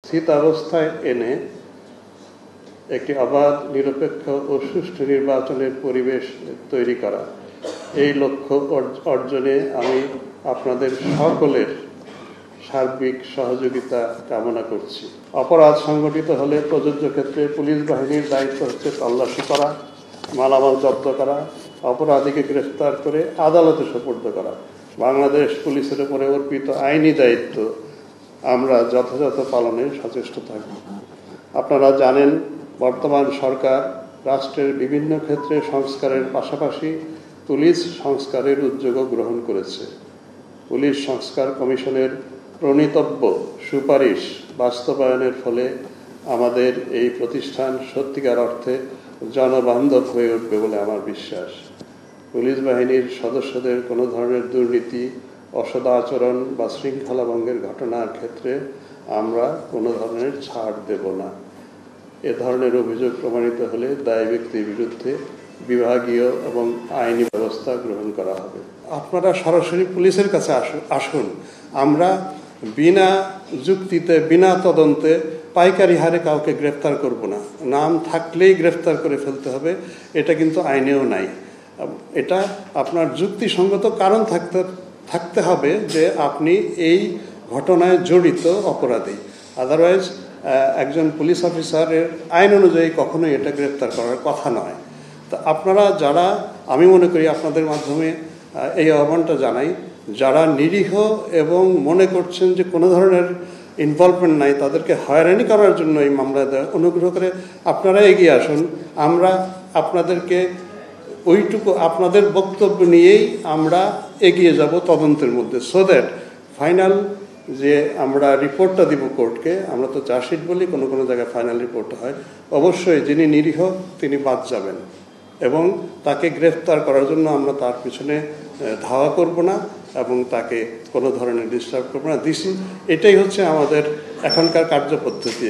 স্থিতাবস্থায় এনে একটি অবাধ, নিরপেক্ষ ও সুষ্ঠু নির্বাচনের পরিবেশ তৈরি করা, এই লক্ষ্য অর্জনে আমি আপনাদের সকলের সার্বিক সহযোগিতা কামনা করছি। অপরাধ সংগঠিত হলে প্রযোজ্য ক্ষেত্রে পুলিশ বাহিনীর দায়িত্ব হচ্ছে তল্লাশি করা, মালামাল জব্দ করা, অপরাধীকে গ্রেফতার করে আদালতে সোপর্দ করা। বাংলাদেশ পুলিশের উপরে অর্পিত আইনি দায়িত্ব আমরা যথাযথ পালনে সচেষ্ট থাকব। আপনারা জানেন, বর্তমান সরকার রাষ্ট্রের বিভিন্ন ক্ষেত্রে সংস্কারের পাশাপাশি পুলিশ সংস্কারের উদ্যোগও গ্রহণ করেছে। পুলিশ সংস্কার কমিশনের প্রণীতব্য সুপারিশ বাস্তবায়নের ফলে আমাদের এই প্রতিষ্ঠান সত্যিকার অর্থে জনবান্ধব হয়ে উঠবে বলে আমার বিশ্বাস। পুলিশ বাহিনীর সদস্যদের কোনো ধরনের দুর্নীতি, অসদাচরণ বা শৃঙ্খলা ভঙ্গের ঘটনার ক্ষেত্রে আমরা কোনো ধরনের ছাড় দেব না। এ ধরনের অভিযোগ প্রমাণিত হলে দায়ী ব্যক্তির বিরুদ্ধে বিভাগীয় এবং আইনি ব্যবস্থা গ্রহণ করা হবে। আপনারা সরাসরি পুলিশের কাছে আসুন। আমরা বিনা যুক্তিতে, বিনা তদন্তে পাইকারি হারে কাউকে গ্রেফতার করব না। নাম থাকলেই গ্রেফতার করে ফেলতে হবে, এটা কিন্তু আইনেও নাই। এটা আপনার যুক্তিসঙ্গত কারণ থাকতে হবে যে আপনি এই ঘটনায় জড়িত অপরাধী। আদারওয়াইজ একজন পুলিশ অফিসারের আইন অনুযায়ী কখনোই এটা গ্রেফতার করার কথা নয়। তো আপনারা যারা, আমি মনে করি আপনাদের মাধ্যমে এই আহ্বানটা জানাই, যারা নিরীহ এবং মনে করছেন যে কোনো ধরনের ইনভলভমেন্ট নাই, তাদেরকে হয়রানি করার জন্য এই মামলা দেওয়া, অনুগ্রহ করে আপনারা এগিয়ে আসুন। আমরা আপনাদেরকে ওইটুকু আপনাদের বক্তব্য নিয়েই আমরা এগিয়ে যাব তদন্তের মধ্যে, সো দ্যাট ফাইনাল যে আমরা রিপোর্টটা দিব কোর্টকে, আমরা তো চার্জশিট বলি, কোনো কোনো জায়গায় ফাইনাল রিপোর্ট হয়, অবশ্যই যিনি নিরীহ তিনি বাদ যাবেন এবং তাকে গ্রেফতার করার জন্য আমরা তার পিছনে ধাওয়া করব না এবং তাকে কোনো ধরনের ডিস্টার্ব করব না। এটাই হচ্ছে আমাদের এখনকার কার্যপদ্ধতি।